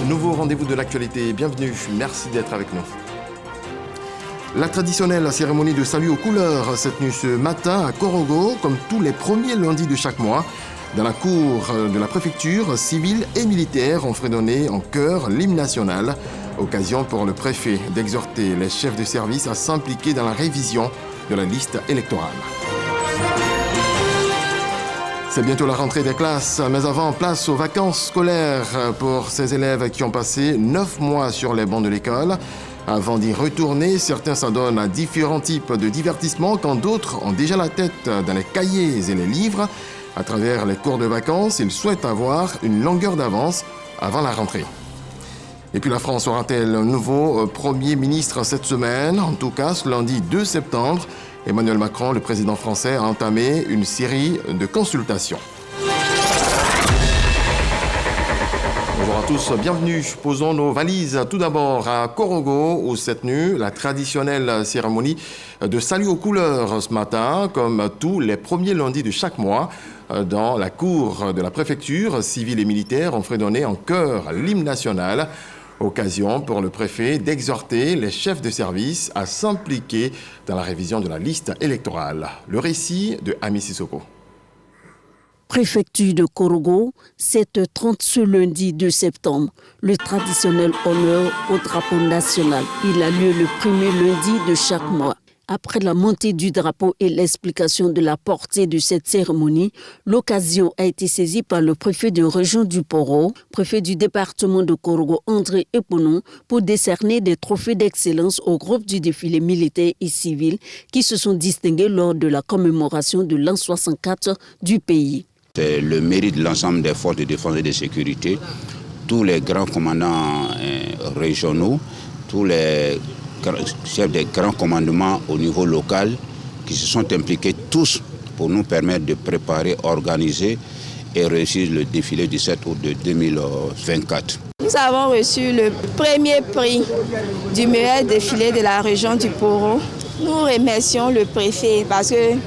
Nouveau rendez-vous de l'actualité. Bienvenue, merci d'être avec nous. La traditionnelle cérémonie de salut aux couleurs s'est tenue ce matin à Korogo, comme tous les premiers lundis de chaque mois. Dans la cour de la préfecture, civils et militaires ont fredonné en chœur l'hymne national. Occasion pour le préfet d'exhorter les chefs de service à s'impliquer dans la révision de la liste électorale. C'est bientôt la rentrée des classes, mais avant, place aux vacances scolaires pour ces élèves qui ont passé 9 mois sur les bancs de l'école. Avant d'y retourner, certains s'adonnent à différents types de divertissements, quand d'autres ont déjà la tête dans les cahiers et les livres. À travers les cours de vacances, ils souhaitent avoir une longueur d'avance avant la rentrée. Et puis la France aura-t-elle un nouveau Premier ministre cette semaine? En tout cas, ce lundi 2 septembre, Emmanuel Macron, le président français, a entamé une série de consultations. Bonjour à tous, bienvenue. Posons nos valises tout d'abord à Korogo, où s'est tenue la traditionnelle cérémonie de salut aux couleurs ce matin, comme tous les premiers lundis de chaque mois. Dans la cour de la préfecture, civils et militaires ont fredonné en chœur l'hymne national. Occasion pour le préfet d'exhorter les chefs de service à s'impliquer dans la révision de la liste électorale. Le récit de Ami Sissoko. Préfecture de Korogo, 7h30 ce lundi 2 septembre. Le traditionnel honneur au drapeau national. Il a lieu le premier lundi de chaque mois. Après la montée du drapeau et l'explication de la portée de cette cérémonie, l'occasion a été saisie par le préfet de région du Poro, préfet du département de Korogo, André Eponon, pour décerner des trophées d'excellence au groupe du défilé militaire et civil qui se sont distingués lors de la commémoration de l'an 64 du pays. C'est le mérite de l'ensemble des forces de défense et de sécurité, tous les grands commandants régionaux, tous les chefs des grands commandements au niveau local qui se sont impliqués tous pour nous permettre de préparer, organiser et réussir le défilé du 7 août de 2024. Nous avons reçu le premier prix du meilleur défilé de la région du Poro. Nous remercions le préfet parce que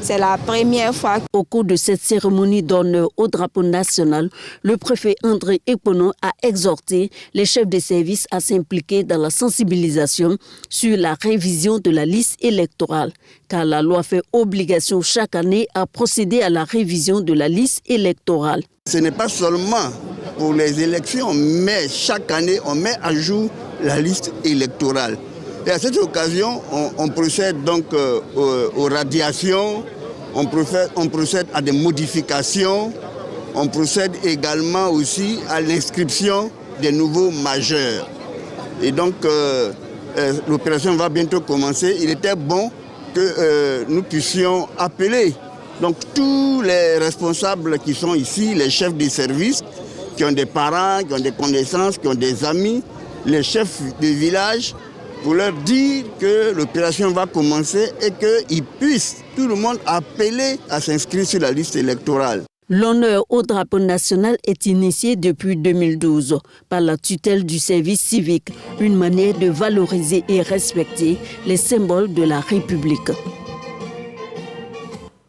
c'est la première fois. Au cours de cette cérémonie d'honneur au drapeau national, le préfet André Eponon a exhorté les chefs de service à s'impliquer dans la sensibilisation sur la révision de la liste électorale, car la loi fait obligation chaque année à procéder à la révision de la liste électorale. Ce n'est pas seulement pour les élections, mais chaque année, on met à jour la liste électorale. Et à cette occasion, on procède donc aux radiations, on procède à des modifications, on procède également aussi à l'inscription des nouveaux majeurs. Et donc, l'opération va bientôt commencer. Il était bon que nous puissions appeler donc, tous les responsables qui sont ici, les chefs des services, qui ont des parents, qui ont des connaissances, qui ont des amis, les chefs de village, pour leur dire que l'opération va commencer et qu'ils puissent, tout le monde, appeler à s'inscrire sur la liste électorale. L'honneur au drapeau national est initié depuis 2012 par la tutelle du service civique, une manière de valoriser et respecter les symboles de la République.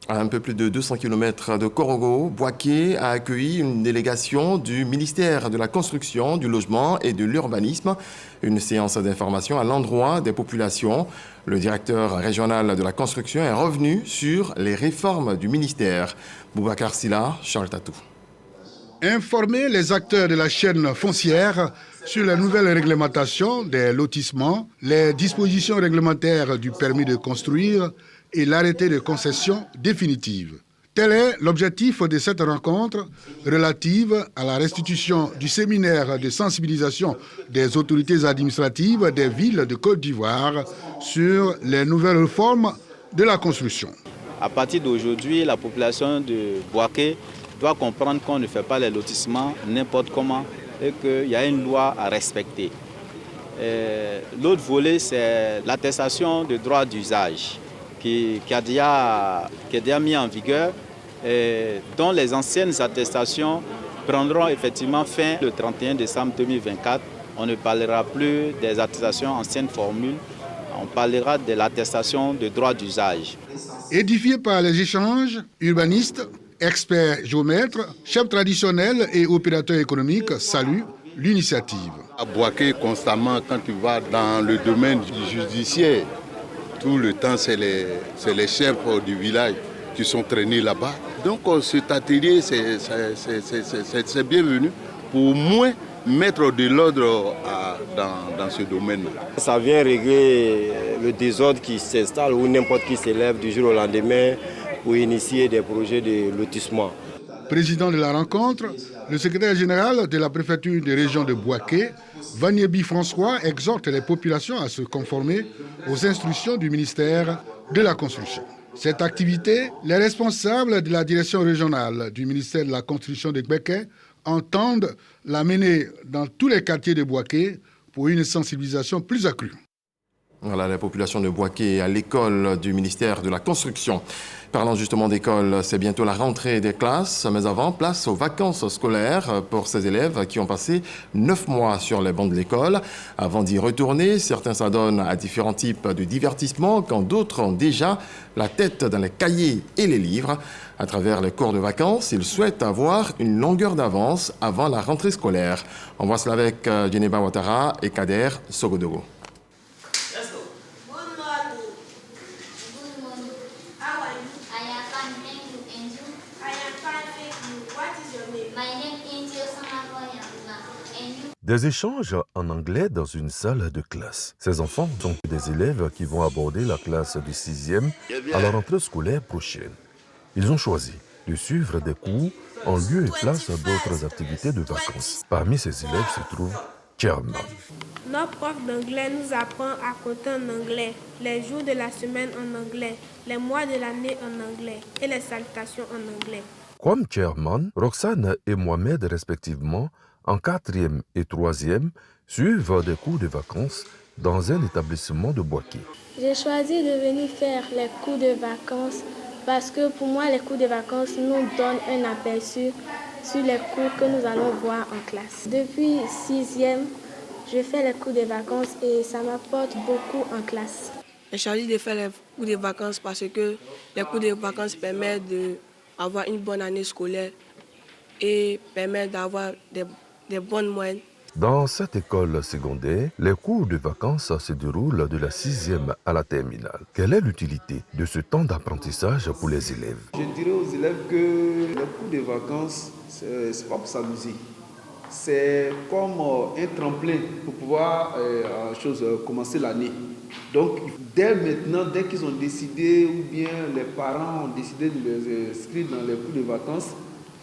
À un peu plus de 200 km de Korogo, Bouaké a accueilli une délégation du ministère de la Construction, du Logement et de l'Urbanisme. Une séance d'information à l'endroit des populations. Le directeur régional de la construction est revenu sur les réformes du ministère. Boubacar Silla, Charles Tatou. Informer les acteurs de la chaîne foncière sur la nouvelle réglementation des lotissements, les dispositions réglementaires du permis de construire et l'arrêté de concession définitive. Tel est l'objectif de cette rencontre relative à la restitution du séminaire de sensibilisation des autorités administratives des villes de Côte d'Ivoire sur les nouvelles réformes de la construction. À partir d'aujourd'hui, la population de Bouaké doit comprendre qu'on ne fait pas les lotissements n'importe comment et qu'il y a une loi à respecter. L'autre volet, c'est l'attestation de droit d'usage qui est déjà mis en vigueur, dont les anciennes attestations prendront effectivement fin le 31 décembre 2024. On ne parlera plus des attestations anciennes formules, on parlera de l'attestation de droit d'usage. Édifié par les échanges, urbanistes, experts géomètres, chefs traditionnels et opérateurs économiques saluent l'initiative. À Bouaké, constamment, quand tu vas dans le domaine judiciaire, tout le temps, c'est les chefs du village qui sont traînés là-bas. Donc cet atelier, c'est bienvenu pour au moins mettre de l'ordre dans ce domaine-là. Ça vient régler le désordre qui s'installe où n'importe qui s'élève du jour au lendemain pour initier des projets de lotissement. Président de la rencontre, le secrétaire général de la préfecture des régions de Bouaké, Vanyebi François, exhorte les populations à se conformer aux instructions du ministère de la Construction. Cette activité, les responsables de la direction régionale du ministère de la Construction de Bouaké entendent la mener dans tous les quartiers de Bouaké pour une sensibilisation plus accrue. Voilà, la population de Bouaké à l'école du ministère de la Construction. Parlant justement d'école, c'est bientôt la rentrée des classes, mais avant, place aux vacances scolaires pour ces élèves qui ont passé 9 mois sur les bancs de l'école. Avant d'y retourner, certains s'adonnent à différents types de divertissements, quand d'autres ont déjà la tête dans les cahiers et les livres. À travers les cours de vacances, ils souhaitent avoir une longueur d'avance avant la rentrée scolaire. On voit cela avec Djeneba Ouattara et Kader Sogodogo. Des échanges en anglais dans une salle de classe. Ces enfants sont des élèves qui vont aborder la classe du 6e à la rentrée scolaire prochaine. Ils ont choisi de suivre des cours en lieu et place d'autres activités de vacances. Parmi ces élèves se trouve Chairman. Notre prof d'anglais nous apprend à compter en anglais, les jours de la semaine en anglais, les mois de l'année en anglais et les salutations en anglais. Comme Chairman, Roxane et Mohamed respectivement, en 4e et 3e, suivent des cours de vacances dans un établissement de Bouaké. J'ai choisi de venir faire les cours de vacances parce que pour moi, les cours de vacances nous donnent un aperçu sur les cours que nous allons voir en classe. Depuis 6e, je fais les cours de vacances et ça m'apporte beaucoup en classe. J'ai choisi de faire les cours de vacances parce que les cours de vacances permettent d'avoir une bonne année scolaire et permettent d'avoir des bonnes moyennes. Dans cette école secondaire, les cours de vacances se déroulent de la 6e à la terminale. Quelle est l'utilité de ce temps d'apprentissage pour les élèves? Je dirais aux élèves que les cours de vacances, c'est pas pour s'amuser. C'est comme un tremplin pour pouvoir commencer l'année. Donc, dès maintenant, dès qu'ils ont décidé, ou bien les parents ont décidé de les inscrire dans les cours de vacances,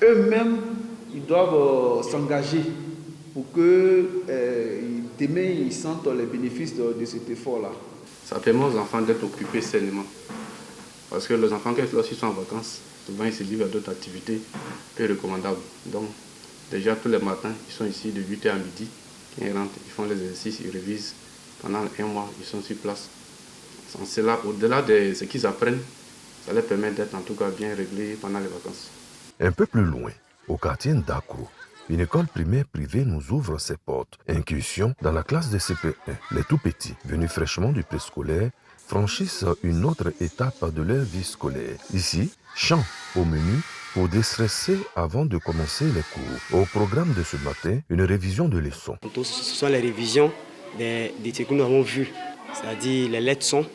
eux-mêmes, ils doivent s'engager pour que demain, ils sentent les bénéfices de cet effort-là. Ça permet aux enfants d'être occupés sainement. Parce que les enfants, lorsqu'ils sont en vacances, souvent ils se livrent à d'autres activités peu recommandables. Donc, déjà tous les matins, ils sont ici de 8h à midi. Quand ils rentrent, ils font les exercices, ils révisent. Pendant 1 mois, ils sont sur place. Sans cela, au-delà de ce qu'ils apprennent, ça leur permet d'être en tout cas bien réglés pendant les vacances. Un peu plus loin, au quartier d'Akro, une école primaire privée nous ouvre ses portes. Incursion dans la classe de CP1. Les tout-petits, venus fraîchement du préscolaire, franchissent une autre étape de leur vie scolaire. Ici, chant au menu pour déstresser avant de commencer les cours. Au programme de ce matin, une révision de leçons. Ce sont les révisions des ce que nous avons vu, c'est-à-dire les lettres sons,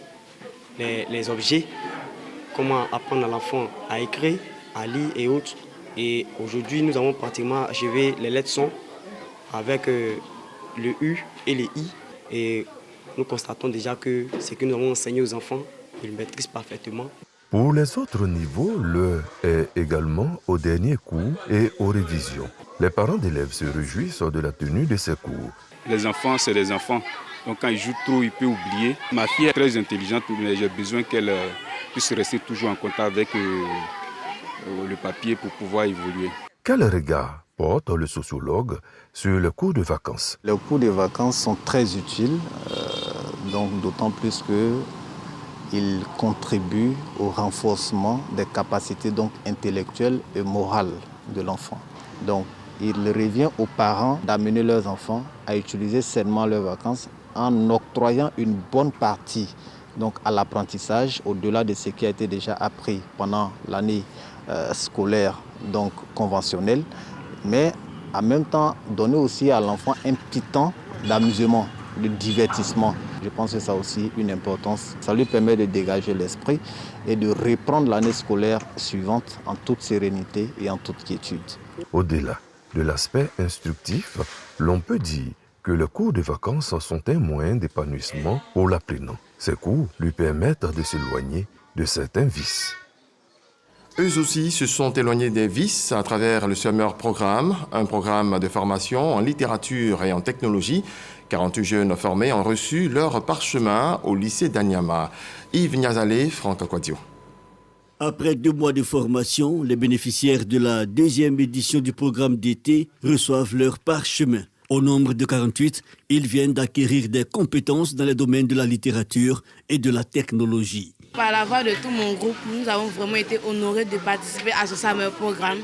les objets, comment apprendre à l'enfant à écrire, à lire et autres. Et aujourd'hui, nous avons pratiquement achevé les lettres sons avec le U et les I. Et nous constatons déjà que ce que nous avons enseigné aux enfants, ils le maîtrisent parfaitement. Pour les autres niveaux, l'heure est également au dernier cours et aux révisions. Les parents d'élèves se réjouissent de la tenue de ces cours. Les enfants, c'est des enfants. Donc quand ils jouent trop, ils peuvent oublier. Ma fille est très intelligente, mais j'ai besoin qu'elle puisse rester toujours en contact avec le papier pour pouvoir évoluer. Quel regard porte le sociologue sur le cours de vacances? Les cours de vacances sont très utiles, donc d'autant plus qu'ils contribuent au renforcement des capacités donc, intellectuelles et morales de l'enfant. Donc il revient aux parents d'amener leurs enfants à utiliser sainement leurs vacances en octroyant une bonne partie donc, à l'apprentissage au-delà de ce qui a été déjà appris pendant l'année scolaire donc conventionnelle, mais En même temps, donner aussi à l'enfant un petit temps d'amusement, de divertissement. Je pense que ça a aussi une importance. Ça lui permet de dégager l'esprit et de reprendre l'année scolaire suivante en toute sérénité et en toute quiétude. Au-delà de l'aspect instructif, l'on peut dire que les cours de vacances sont un moyen d'épanouissement pour l'apprenant. Ces cours lui permettent de s'éloigner de certains vices. Eux aussi se sont éloignés des vices à travers le Summer Programme, un programme de formation en littérature et en technologie. 40 jeunes formés ont reçu leur parchemin au lycée d'Anyama. Yves Niazalé, Franck Akwadio. Après 2 mois de formation, les bénéficiaires de la 2e édition du programme d'été reçoivent leur parchemin. Au nombre de 48, ils viennent d'acquérir des compétences dans les domaines de la littérature et de la technologie. Par la voix de tout mon groupe, nous avons vraiment été honorés de participer à ce Summer Programme.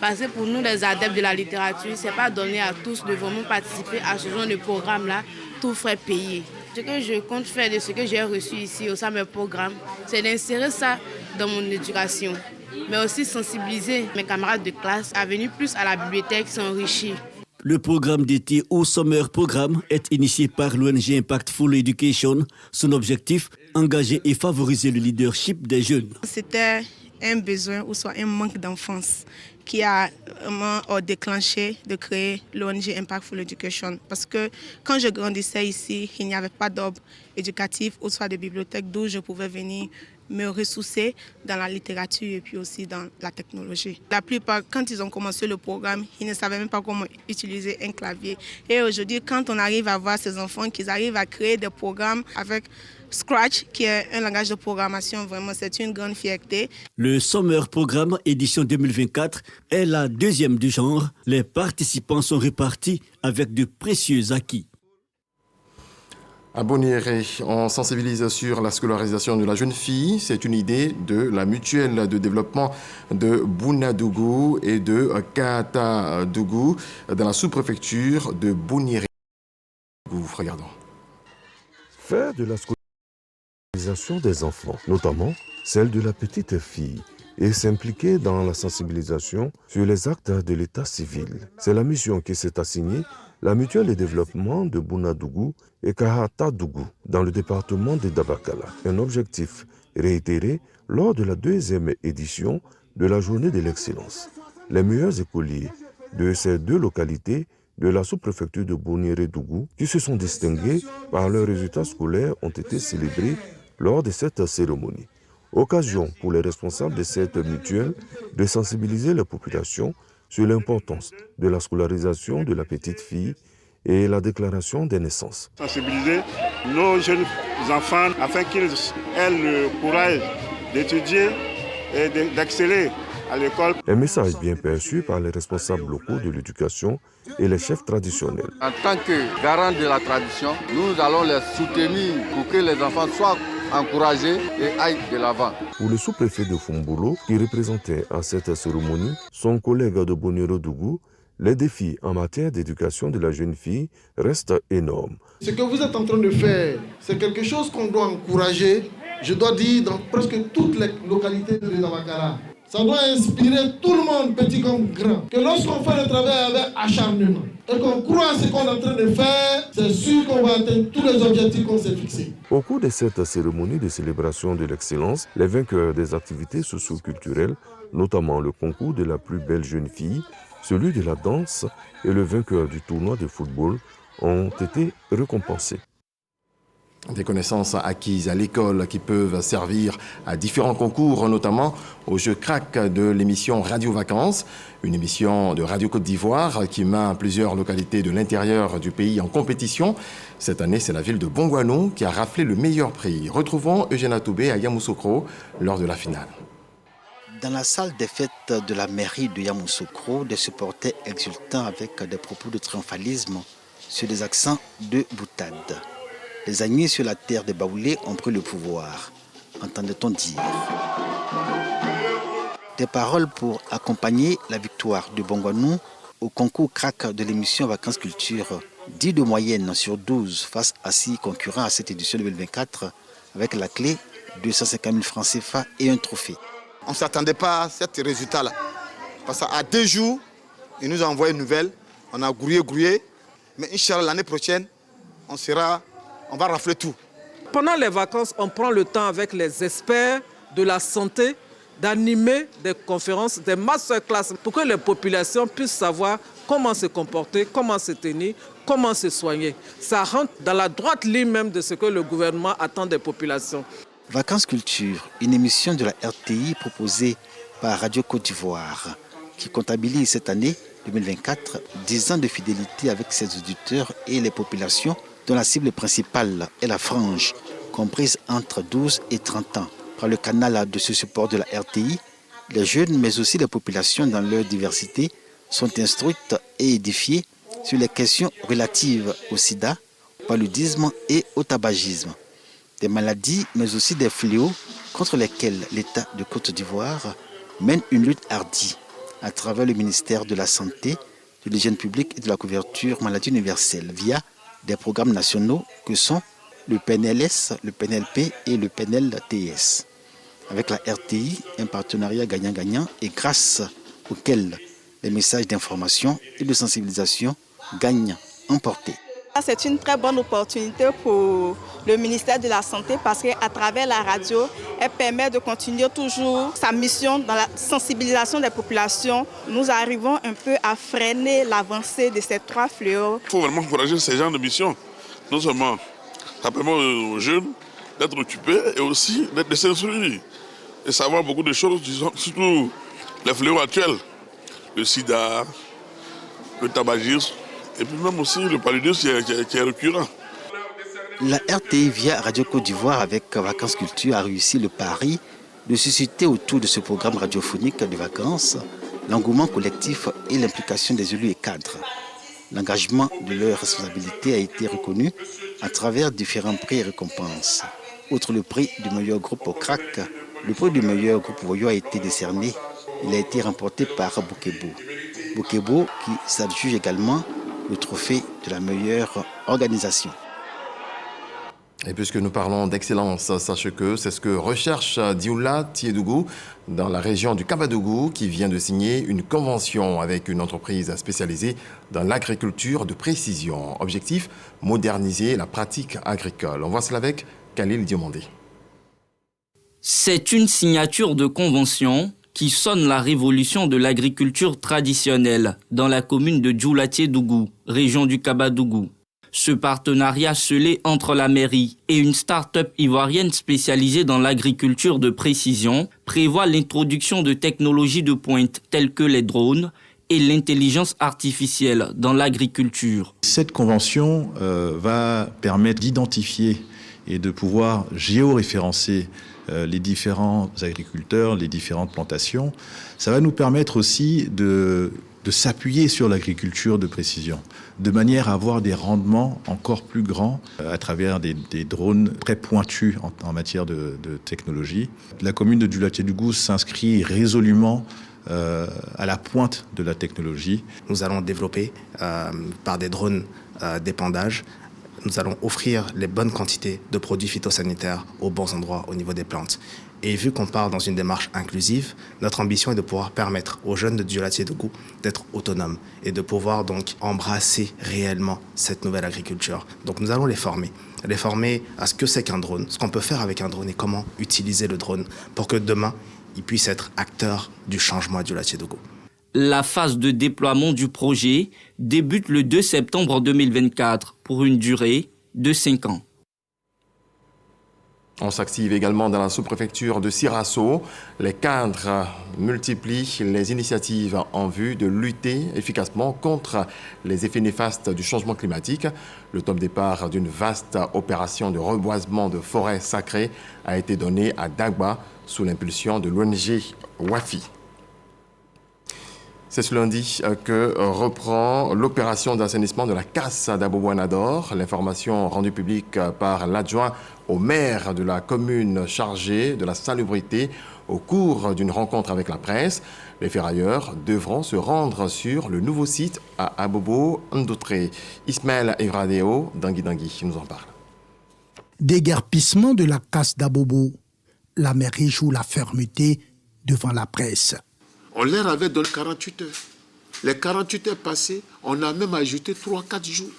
Parce que pour nous, les adeptes de la littérature, ce n'est pas donné à tous de vraiment participer à ce genre de programme-là, tout frais payé. Ce que je compte faire de ce que j'ai reçu ici au Summer Programme, c'est d'insérer ça dans mon éducation, mais aussi sensibiliser mes camarades de classe à venir plus à la bibliothèque s'enrichir. Le programme d'été au Summer Programme est initié par l'ONG Impactful Education. Son objectif, engager et favoriser le leadership des jeunes. C'était un besoin ou soit un manque d'enfance qui a vraiment déclenché de créer l'ONG Impactful Education. Parce que quand je grandissais ici, il n'y avait pas d'obre éducatif ou soit de bibliothèque d'où je pouvais venir me ressourcer dans la littérature et puis aussi dans la technologie. La plupart, quand ils ont commencé le programme, ils ne savaient même pas comment utiliser un clavier. Et aujourd'hui, quand on arrive à voir ces enfants qu'ils arrivent à créer des programmes avec Scratch, qui est un langage de programmation, vraiment, c'est une grande fierté. Le Summer Programme édition 2024 est la 2e du genre. Les participants sont répartis avec de précieux acquis. À Boniré, on sensibilise sur la scolarisation de la jeune fille. C'est une idée de la mutuelle de développement de Bounadougou et de Katadougou dans la sous-préfecture de Boniré. Regardons. Faire de la scolarisation des enfants, notamment celle de la petite fille, et s'impliquer dans la sensibilisation sur les actes de l'état civil. C'est la mission qui s'est assignée la mutuelle de développement de Bounadougou et Katadougou dans le département de Dabakala. Un objectif réitéré lors de la 2e édition de la journée de l'excellence. Les meilleurs écoliers de ces 2 localités de la sous-préfecture de Boniré-Dougou qui se sont distingués par leurs résultats scolaires ont été célébrés lors de cette cérémonie. Occasion pour les responsables de cette mutuelle de sensibiliser la population sur l'importance de la scolarisation de la petite fille et la déclaration des naissances. Sensibiliser nos jeunes enfants afin qu'ils aient le courage d'étudier et d'exceller à l'école. Un message bien perçu par les responsables locaux de l'éducation et les chefs traditionnels. En tant que garant de la tradition, nous allons les soutenir pour que les enfants soient encouragés et aillent de l'avant. Pour le sous-préfet de Fumbolo, qui représentait à cette cérémonie son collègue de Boniré-Dougou, les défis en matière d'éducation de la jeune fille restent énormes. Ce que vous êtes en train de faire, c'est quelque chose qu'on doit encourager, je dois dire, dans presque toutes les localités de Dabakala. Ça doit inspirer tout le monde, petit comme grand. Que lorsqu'on fait le travail avec acharnement et qu'on croit à ce qu'on est en train de faire, c'est sûr qu'on va atteindre tous les objectifs qu'on s'est fixés. Au cours de cette cérémonie de célébration de l'excellence, les vainqueurs des activités socio-culturelles, notamment le concours de la plus belle jeune fille, celui de la danse et le vainqueur du tournoi de football, ont été récompensés. Des connaissances acquises à l'école qui peuvent servir à différents concours, notamment au jeu crack de l'émission Radio Vacances, une émission de Radio Côte d'Ivoire qui met plusieurs localités de l'intérieur du pays en compétition. Cette année, c'est la ville de Bongouanou qui a raflé le meilleur prix. Retrouvons Eugène Atoubé à Yamoussoukro lors de la finale. Dans la salle des fêtes de la mairie de Yamoussoukro, des supporters exultants avec des propos de triomphalisme sur des accents de boutade. Les agnés sur la terre des Baoulés ont pris le pouvoir, entendait-on dire. Des paroles pour accompagner la victoire de Bongouanou au concours crack de l'émission Vacances Culture. 10 de moyenne sur 12 face à 6 concurrents à cette édition 2024 avec la clé 250 000 francs CFA et un trophée. On ne s'attendait pas à ce résultat-là. Parce qu'à 2 jours, il nous a envoyé une nouvelle On a grouillé, mais Inch'Allah, l'année prochaine, on va rafler tout. Pendant les vacances, on prend le temps avec les experts de la santé d'animer des conférences, des masterclass pour que les populations puissent savoir comment se comporter, comment se tenir, comment se soigner. Ça rentre dans la droite ligne même de ce que le gouvernement attend des populations. Vacances Culture, une émission de la RTI proposée par Radio Côte d'Ivoire qui comptabilise cette année 2024 10 ans de fidélité avec ses auditeurs et les populations dont la cible principale est la frange, comprise entre 12 et 30 ans. Par le canal de ce support de la RTI, les jeunes, mais aussi les populations dans leur diversité, sont instruites et édifiées sur les questions relatives au sida, au paludisme et au tabagisme. Des maladies, mais aussi des fléaux contre lesquels l'État de Côte d'Ivoire mène une lutte hardie à travers le ministère de la Santé, de l'Hygiène publique et de la couverture maladie universelle via des programmes nationaux que sont le PNLS, le PNLP et le PNLTS. Avec la RTI, un partenariat gagnant-gagnant et grâce auquel les messages d'information et de sensibilisation gagnent en portée. C'est une très bonne opportunité pour le ministère de la Santé parce qu'à travers la radio, elle permet de continuer toujours sa mission dans la sensibilisation des populations. Nous arrivons un peu à freiner l'avancée de ces 3 fléaux. Il faut vraiment encourager ces genres de missions. Non seulement ça permet aux jeunes d'être occupés et aussi de s'instruire et savoir beaucoup de choses, surtout les fléaux actuels, le sida, le tabagisme et puis même aussi le paludisme qui est récurrent. La RTI via Radio Côte d'Ivoire avec Vacances Culture a réussi le pari de susciter autour de ce programme radiophonique de vacances l'engouement collectif et l'implication des élus et cadres. L'engagement de leurs responsabilités a été reconnu à travers différents prix et récompenses. Outre le prix du meilleur groupe au crack, le prix du meilleur groupe voyou a été décerné. Il a été remporté par Boukebo. Boukebo qui s'adjuge également le trophée de la meilleure organisation. Et puisque nous parlons d'excellence, sachez que c'est ce que recherche Dioula Tiedougou dans la région du Kabadougou qui vient de signer une convention avec une entreprise spécialisée dans l'agriculture de précision. Objectif, moderniser la pratique agricole. On voit cela avec Khalil Diomandé. C'est une signature de convention qui sonne la révolution de l'agriculture traditionnelle dans la commune de Dioula Tiedougou, région du Kabadougou. Ce partenariat scellé entre la mairie et une start-up ivoirienne spécialisée dans l'agriculture de précision prévoit l'introduction de technologies de pointe telles que les drones et l'intelligence artificielle dans l'agriculture. Cette convention va permettre d'identifier et de pouvoir géoréférencer les différents agriculteurs, les différentes plantations. Ça va nous permettre aussi de s'appuyer sur l'agriculture de précision, de manière à avoir des rendements encore plus grands à travers des drones très pointus en matière de technologie. La commune de Dioula Tiedougou s'inscrit résolument à la pointe de la technologie. Nous allons développer par des drones d'épandage. Nous allons offrir les bonnes quantités de produits phytosanitaires aux bons endroits au niveau des plantes. Et vu qu'on part dans une démarche inclusive, notre ambition est de pouvoir permettre aux jeunes de Dioula Tiedougou d'être autonomes et de pouvoir donc embrasser réellement cette nouvelle agriculture. Donc nous allons les former à ce que c'est qu'un drone, ce qu'on peut faire avec un drone et comment utiliser le drone pour que demain, ils puissent être acteurs du changement à Dioula Tiedougou. La phase de déploiement du projet débute le 2 septembre 2024 pour une durée de 5 ans. On s'active également dans la sous-préfecture de Sirasso. Les cadres multiplient les initiatives en vue de lutter efficacement contre les effets néfastes du changement climatique. Le top départ d'une vaste opération de reboisement de forêts sacrées a été donné à Dagba sous l'impulsion de l'ONG WAFI. C'est ce lundi que reprend l'opération d'assainissement de la casse d'Abouanador. L'information rendue publique par l'adjoint au maire de la commune chargé de la salubrité au cours d'une rencontre avec la presse. Les ferrailleurs devront se rendre sur le nouveau site à Abobo Ndoutré. Ismaël Evradeo d'Angui nous en parle. Déguerpissement de la casse d'Abobo. La mairie joue la fermeté devant la presse. On leur avait donné 48 heures Les 48 heures passées, on a même ajouté 3-4 jours.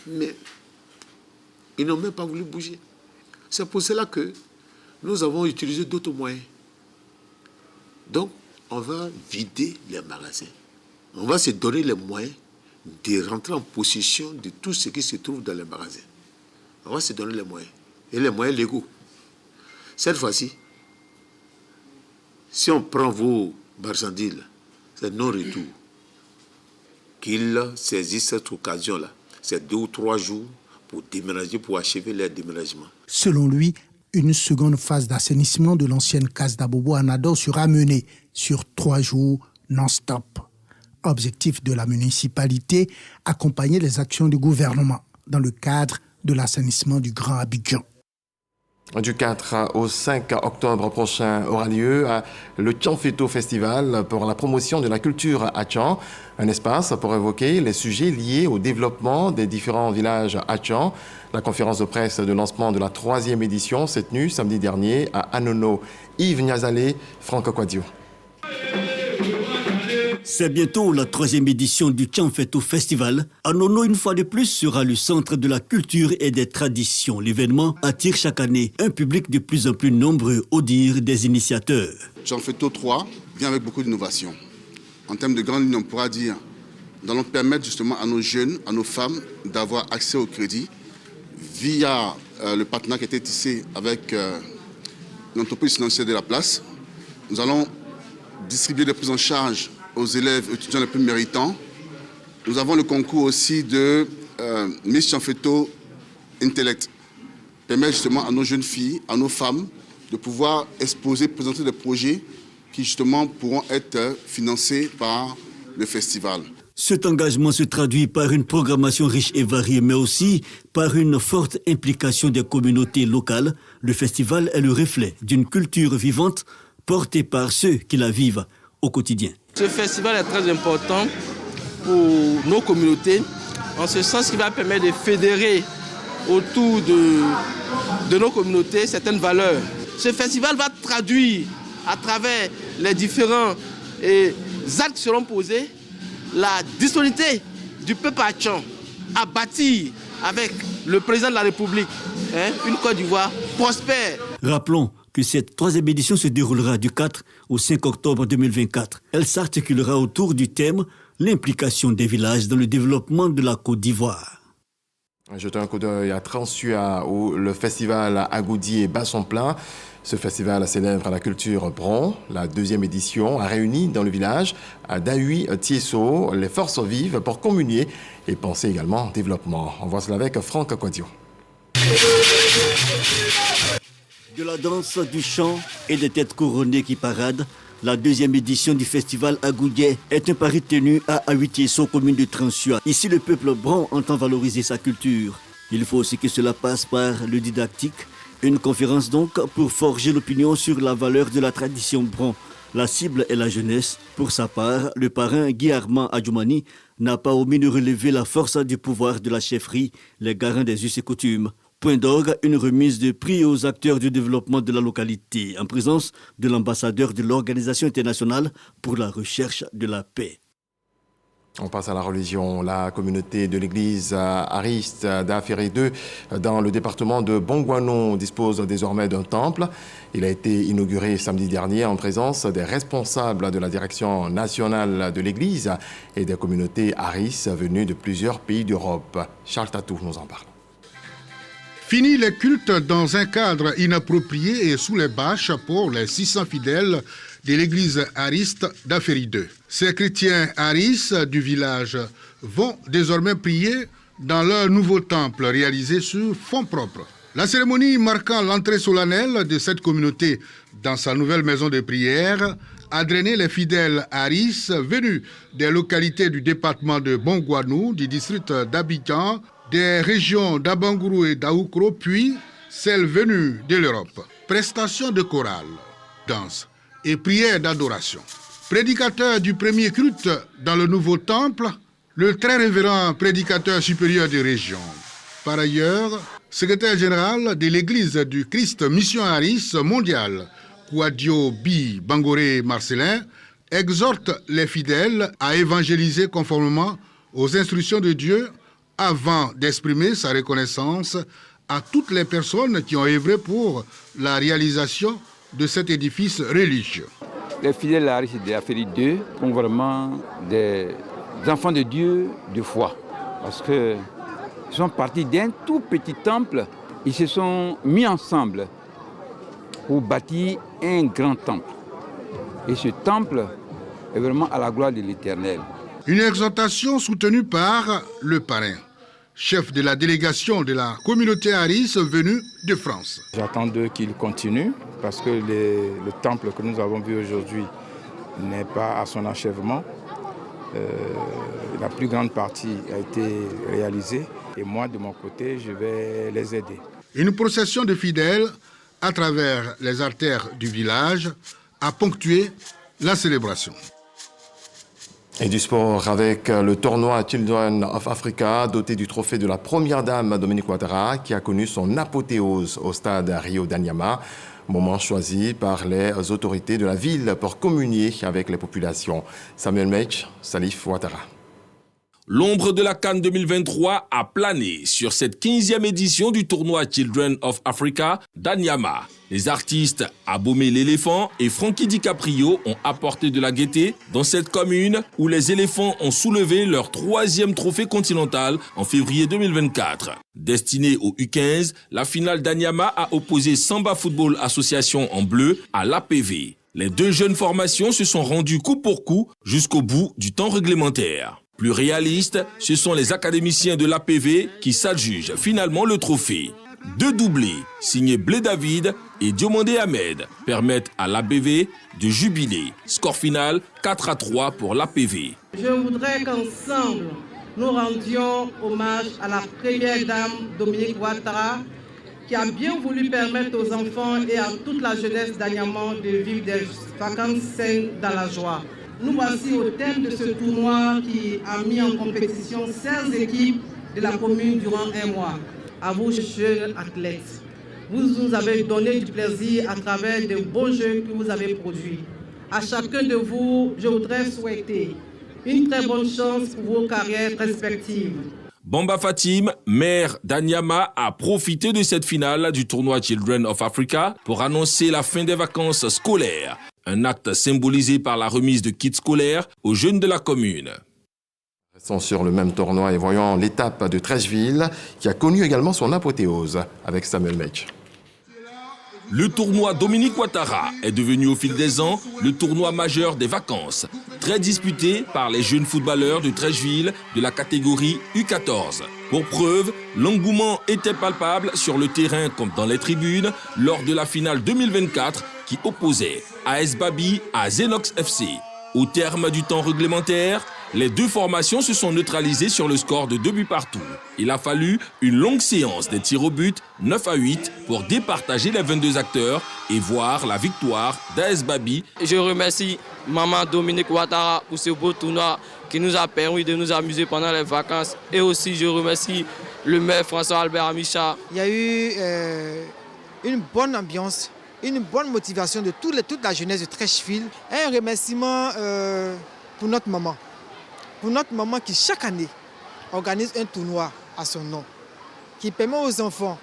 Mais ils n'ont même pas voulu bouger. C'est pour cela que nous avons utilisé d'autres moyens. Donc, on va vider les magasins. On va se donner les moyens de rentrer en possession de tout ce qui se trouve dans les magasins. On va se donner les moyens. Et les moyens légaux. Cette fois-ci, si on prend vos marchandises, c'est non-retour. Qu'ils saisissent cette occasion-là. C'est 2 ou 3 jours pour déménager, pour achever leur déménagement. Selon lui, une seconde phase d'assainissement de l'ancienne case d'Abobo à Nador sera menée sur 3 jours non-stop. Objectif de la municipalité, accompagner les actions du gouvernement dans le cadre de l'assainissement du Grand Abidjan. Du 4 au 5 octobre prochain aura lieu le Tchanfeto Festival pour la promotion de la culture à Tchan. Un espace pour évoquer les sujets liés au développement des différents villages à Tchan. La conférence de presse de lancement de la 3e édition s'est tenue samedi dernier à Anono. Yves Niazalé, Franck Quadio. C'est bientôt la 3e édition du Tchanfeto Festival. Anono, une fois de plus, sera le centre de la culture et des traditions. L'événement attire chaque année un public de plus en plus nombreux, au dire des initiateurs. Tchanfeto 3 vient avec beaucoup d'innovation. En termes de grandes lignes, on pourra dire, nous allons permettre justement à nos jeunes, à nos femmes, d'avoir accès au crédit via le partenariat qui a été tissé avec l'entreprise financière de la place. Nous allons distribuer des prises en charge aux élèves étudiants les plus méritants. Nous avons le concours aussi de Miss Tchanfeto Intellect. Permettre justement à nos jeunes filles, à nos femmes, de pouvoir exposer, présenter des projets qui justement pourront être financés par le festival. Cet engagement se traduit par une programmation riche et variée, mais aussi par une forte implication des communautés locales. Le festival est le reflet d'une culture vivante portée par ceux qui la vivent au quotidien. Ce festival est très important pour nos communautés, en ce sens qu'il va permettre de fédérer autour de nos communautés certaines valeurs. Ce festival va traduire à travers les différents actes qui seront posés la disponibilité du peuple à Tchan à bâtir avec le président de la République une Côte d'Ivoire prospère. Rappelons que cette 3e édition se déroulera du 4 au 5 octobre 2024. Elle s'articulera autour du thème « L'implication des villages dans le développement de la Côte d'Ivoire ». Jetons un coup d'œil à Transua où le festival Agoudi bat son plein. Ce festival célèbre la culture bron. La 2e édition a réuni dans le village à Dahui Tieso les forces vives pour communier et penser également développement. On voit cela avec Franck Quadio. De la danse, du chant et des têtes couronnées qui paradent, la 2e édition du festival Agoudé est un pari tenu à Ahuitieso, commune de Transua. Ici, le peuple bron entend valoriser sa culture. Il faut aussi que cela passe par le didactique. Une conférence donc pour forger l'opinion sur la valeur de la tradition bron. La cible est la jeunesse. Pour sa part, le parrain Guy Armand Adjoumani n'a pas omis de relever la force du pouvoir de la chefferie, les garants des us et coutumes. Point d'orgue, une remise de prix aux acteurs du développement de la localité, en présence de l'ambassadeur de l'Organisation internationale pour la recherche de la paix. On passe à la religion. La communauté de l'église Ariste d'Aféry 2 dans le département de Bongouanou dispose désormais d'un temple. Il a été inauguré samedi dernier en présence des responsables de la direction nationale de l'église et des communautés Aris venues de plusieurs pays d'Europe. Charles Tatou nous en parle. Fini les cultes dans un cadre inapproprié et sous les bâches pour les 600 fidèles de l'église Ariste d'Aféry 2. Ces chrétiens Aris du village vont désormais prier dans leur nouveau temple réalisé sur fonds propres. La cérémonie marquant l'entrée solennelle de cette communauté dans sa nouvelle maison de prière a drainé les fidèles Aris venus des localités du département de Bongouanou, du district d'Abidjan, des régions d'Abangourou et d'Aoukro, puis celles venues de l'Europe. Prestations de chorale, danse et prières d'adoration. Prédicateur du premier culte dans le nouveau temple, le très révérend prédicateur supérieur des régions. Par ailleurs, secrétaire général de l'église du Christ Mission Aris mondiale, Kouadio Bi Bangoré Marcelin, exhorte les fidèles à évangéliser conformément aux instructions de Dieu avant d'exprimer sa reconnaissance à toutes les personnes qui ont œuvré pour la réalisation de cet édifice religieux. Les fidèles Haris de Aférie 2 sont vraiment des enfants de Dieu de foi. Parce qu'ils sont partis d'un tout petit temple, ils se sont mis ensemble pour bâtir un grand temple. Et ce temple est vraiment à la gloire de l'Éternel. Une exhortation soutenue par le parrain, chef de la délégation de la communauté Haris venue de France. J'attends d'eux qu'ils continuent parce que le temple que nous avons vu aujourd'hui n'est pas à son achèvement. La plus grande partie a été réalisée et moi de mon côté je vais les aider. Une procession de fidèles à travers les artères du village a ponctué la célébration. Et du sport avec le tournoi Children of Africa, doté du trophée de la première dame Dominique Ouattara, qui a connu son apothéose au stade Rio d'Anyama, moment choisi par les autorités de la ville pour communier avec les populations. Samuel Meich, Salif Ouattara. L'ombre de la CAN 2023 a plané sur cette 15e édition du tournoi Children of Africa d'Anyama. Les artistes Abomé l'éléphant et Frankie DiCaprio ont apporté de la gaieté dans cette commune où les éléphants ont soulevé leur 3e trophée continental en février 2024. Destinée au U15, la finale d'Anyama a opposé Samba Football Association en bleu à l'APV. Les deux jeunes formations se sont rendues coup pour coup jusqu'au bout du temps réglementaire. Plus réaliste, ce sont les académiciens de l'APV qui s'adjugent finalement le trophée. Deux doublés, signés Blé David et Diomandé Ahmed, permettent à l'APV de jubiler. Score final 4-3 pour l'APV. Je voudrais qu'ensemble, nous rendions hommage à la première dame Dominique Ouattara, qui a bien voulu permettre aux enfants et à toute la jeunesse d'Anyama de vivre des vacances saines dans la joie. Nous voici au thème de ce tournoi qui a mis en compétition 16 équipes de la commune durant un mois. À vous, jeunes athlètes, vous nous avez donné du plaisir à travers de beaux jeux que vous avez produits. À chacun de vous, je voudrais souhaiter une très bonne chance pour vos carrières respectives. Bamba Fatim, maire d'Anyama, a profité de cette finale du tournoi Children of Africa pour annoncer la fin des vacances scolaires. Un acte symbolisé par la remise de kits scolaires aux jeunes de la commune. Restons sur le même tournoi et voyons l'étape de Trècheville qui a connu également son apothéose avec Samuel Meich. Le tournoi Dominique Ouattara est devenu au fil des ans le tournoi majeur des vacances, très disputé par les jeunes footballeurs de Trècheville de la catégorie U14. Pour preuve, l'engouement était palpable sur le terrain comme dans les tribunes lors de la finale 2024 qui opposait AS Babi à Zenox FC. Au terme du temps réglementaire, les deux formations se sont neutralisées sur le score de 2 buts partout. Il a fallu une longue séance des tirs au but, 9-8, pour départager les 22 acteurs et voir la victoire d'AS Babi. Je remercie maman Dominique Ouattara pour ce beau tournoi qui nous a permis de nous amuser pendant les vacances. Et aussi, je remercie le maire François-Albert Amicha. Il y a eu une bonne ambiance, une bonne motivation de toute la jeunesse de Trècheville. Un remerciement pour notre maman. Pour notre maman qui, chaque année, organise un tournoi à son nom, qui permet aux enfants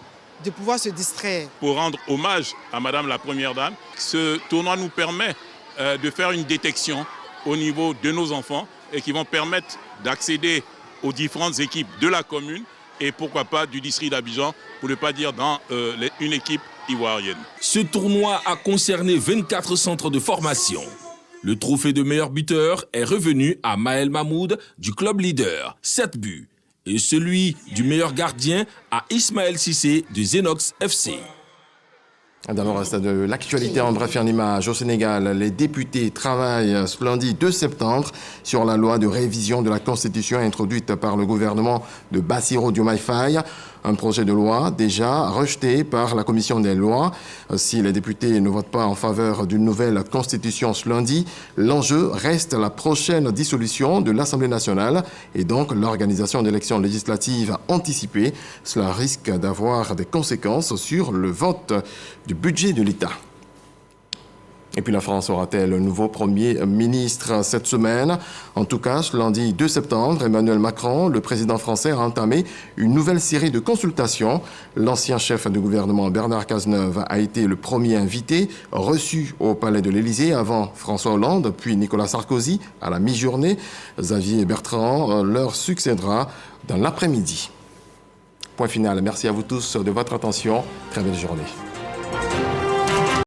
de pouvoir se distraire. Pour rendre hommage à Madame la Première Dame, ce tournoi nous permet de faire une détection au niveau de nos enfants et qui vont permettre d'accéder aux différentes équipes de la commune et pourquoi pas du district d'Abidjan, pour ne pas dire dans une équipe ivoirienne. Ce tournoi a concerné 24 centres de formation. Le trophée de meilleur buteur est revenu à Maël Mahmoud du club leader, 7 buts. Et celui du meilleur gardien à Ismaël Sissé de Zenox FC. Dans le reste de l'actualité, en bref et en image, au Sénégal, les députés travaillent ce lundi 2 septembre sur la loi de révision de la Constitution introduite par le gouvernement de Bassirou Diomaye Faye. Un projet de loi déjà rejeté par la commission des lois. Si les députés ne votent pas en faveur d'une nouvelle constitution ce lundi, l'enjeu reste la prochaine dissolution de l'Assemblée nationale et donc l'organisation d'élections législatives anticipées. Cela risque d'avoir des conséquences sur le vote du budget de l'État. Et puis la France aura-t-elle un nouveau Premier ministre cette semaine? En tout cas, ce lundi 2 septembre, Emmanuel Macron, le président français, a entamé une nouvelle série de consultations. L'ancien chef de gouvernement Bernard Cazeneuve a été le premier invité, reçu au Palais de l'Élysée avant François Hollande, puis Nicolas Sarkozy à la mi-journée. Xavier Bertrand leur succédera dans l'après-midi. Point final. Merci à vous tous de votre attention. Très belle journée.